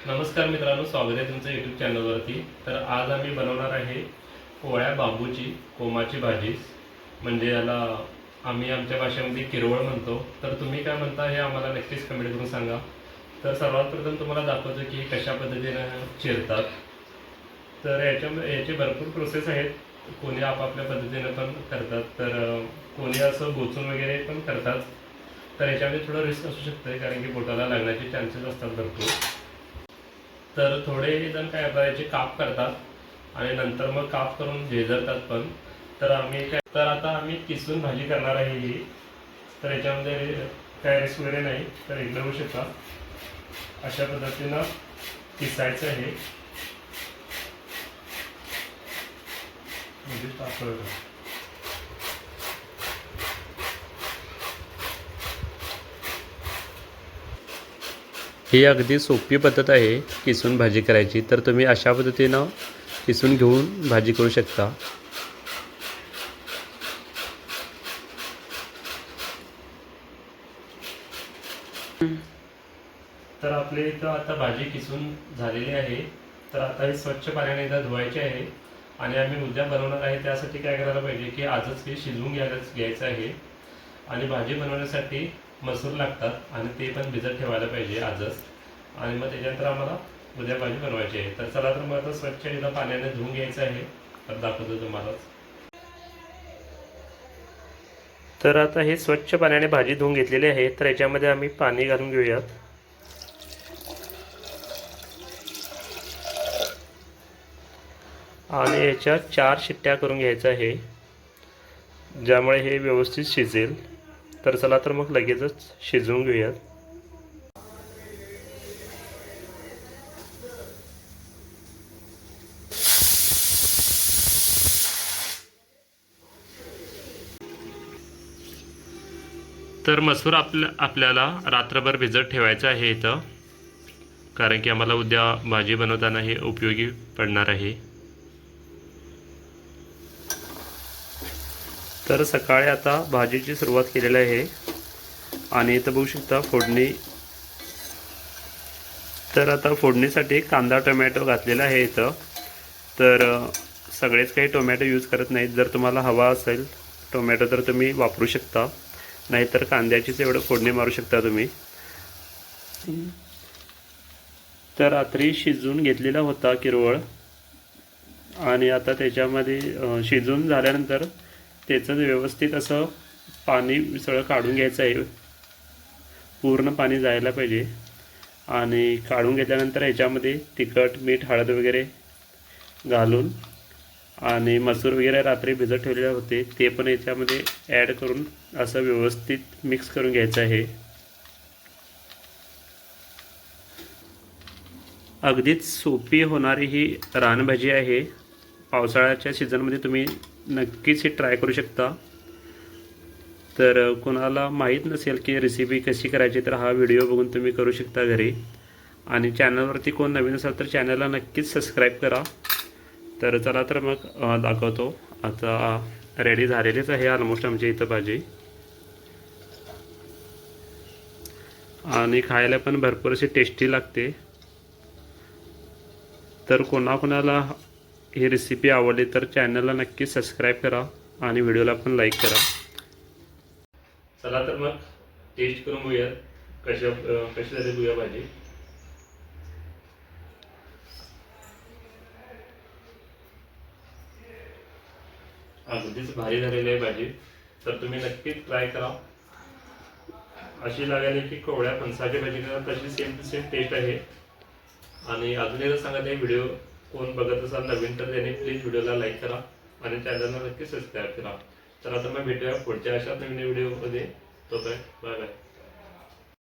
नमस्कार मित्रांनो, स्वागत आहे तुमचं यूट्यूब चॅनलवरती। तर आज आम्ही बनवणार आहे कोवळ्या बांबूची कोमाची भाजी, म्हणजे याला आम्ही आमच्या भाषेमध्ये किरवळ म्हणतो। तर तुम्ही काय म्हणता हे आम्हाला नक्कीच कमेंट करून सांगा। तर सर्वात प्रथम तुम्हाला दाखवतो की कशा पद्धतीने चिरतात। तर याची भरपूर प्रोसेस आहेत, कोणी आपापल्या पद्धतीने पण करतात, तर कोणी असं बोचून वगैरे पण करतात। तर याच्यामध्ये थोडं रिस्क असू शकतं, कारण की बोटाला लागण्याचे चान्सेस असतात भरपूर। तर थोडे जण काय करतात, याचे काप करतात आणि नंतर मग काप करून झेजरतात पण। तर आता आम्ही किसून भाजी करणार आहे ही। तर याच्यामध्ये काय रिस्क वगैरे नाही, तर एकदा होऊ शकता अशा पद्धतीनं किसायचं आहे, म्हणजे टाकायचं। ही अगदी सोपी पद्धत आहे किसून भाजी करायची। तर तुम्ही अशा पद्धतीनं किसून घेऊन भाजी करू शकता। तर आपले इथं आता भाजी किसून झालेली आहे। तर आता ही स्वच्छ पाण्याने एकदा धुवायची आहे आणि आम्ही उद्या बनवणार आहे। त्यासाठी काय करायला पाहिजे की आजच हे शिजवून घ्यायचं आहे। आणि भाजी बनवण्यासाठी मसूर लागतात आणि ते पण भिजत ठेवायला पाहिजे आजच, आणि मग त्याच्यानंतर आम्हाला उद्या भाजी बनवायची आहे। तर चला, तर मग आता स्वच्छ एकदा पाण्याने धुवून घ्यायचं आहे, तर दाखवतो तुम्हालाच। तर आता हे स्वच्छ पाण्याने भाजी धुवून घेतलेली आहे। तर याच्यामध्ये आम्ही पाणी घालून घेऊयात आणि याच्या 4 शिट्ट्या करून घ्यायचं आहे, ज्यामुळे हे व्यवस्थित शिजेल। तर चला, तर मग लगेचच शिजवून घेऊयात। तर मसूर आपल्याला रात्रभर भिजत ठेवायचं आहे इथं, कारण की आम्हाला उद्या भाजी बनवताना हे उपयोगी पडणार आहे। तर सकाळी आता भाजीची सुरुवात केलेली आहे आणि इथं बघू शकता फोडणी। तर आता फोडणीसाठी कांदा टोमॅटो घातलेला आहे इथं। तर सगळेच काही टोमॅटो यूज करत नाहीत, जर तुम्हाला हवा असेल टोमॅटो तर तुम्ही वापरू शकता, नाहीतर कांद्याचीच एवढं फोडणी मारू शकता तुम्ही। तर रात्री शिजवून घेतलेला होता किरवळ, आणि आता त्याच्यामध्ये शिजून झाल्यानंतर त्याचं व्यवस्थित असं पाणी सगळं काढून घ्यायचं आहे, पूर्ण पाणी जायला पाहिजे। आणि काढून घेतल्यानंतर याच्यामध्ये तिखट मीठ हळद वगैरे घालून आणि मसूर वगैरे रात्री भिजत ठेवलेले होते ते पण याच्यामध्ये ॲड करून असं व्यवस्थित मिक्स करून घ्यायचं आहे। अगदीच सोपी होणारी ही रानभाजी आहे। पावसाळ्याच्या सीझनमध्ये तुम्ही नक्कीच ही ट्राय करू शकता। तर कोणाला माहीत नसेल की रेसिपी कशी करायची, तर हा व्हिडिओ बघून तुम्ही करू शकता घरी। आणि चॅनलवरती कोण नवीन असाल तर चॅनलला नक्कीच सबस्क्राईब करा। तर चला, तर मग दाखवतो। आता रेडी झालेलीच आहे ऑलमोस्ट आमच्या इथं भाजी, आणि खायला पण भरपूर अशी टेस्टी लागते। तर कोणाकोणाला ही रेसिपी आवडली तर चॅनलला नक्की सबस्क्राईब करा आणि व्हिडिओला पण लाईक करा। चला, तर मग टेस्ट करून बघूयात कशी झाली बघूया भाजी। अगदीच भारी झालेली आहे भाजी, तर तुम्ही नक्कीच ट्राय करा। अशी लागेल की कोवळ्या फणसाची भाजी करा तशी सेम टू सेम टेस्ट आहे। आणि अजून एकदा सांगत आहे, व्हिडिओ कोण बघत असाल नवीन तर त्याने प्लीज व्हिडिओला लाईक करा आणि चॅनलला नक्की सबस्क्राईब करा। तर आता मग भेटूया पुढच्या अशाच नवीन व्हिडिओमध्ये। तोपर्यंत बाय बाय।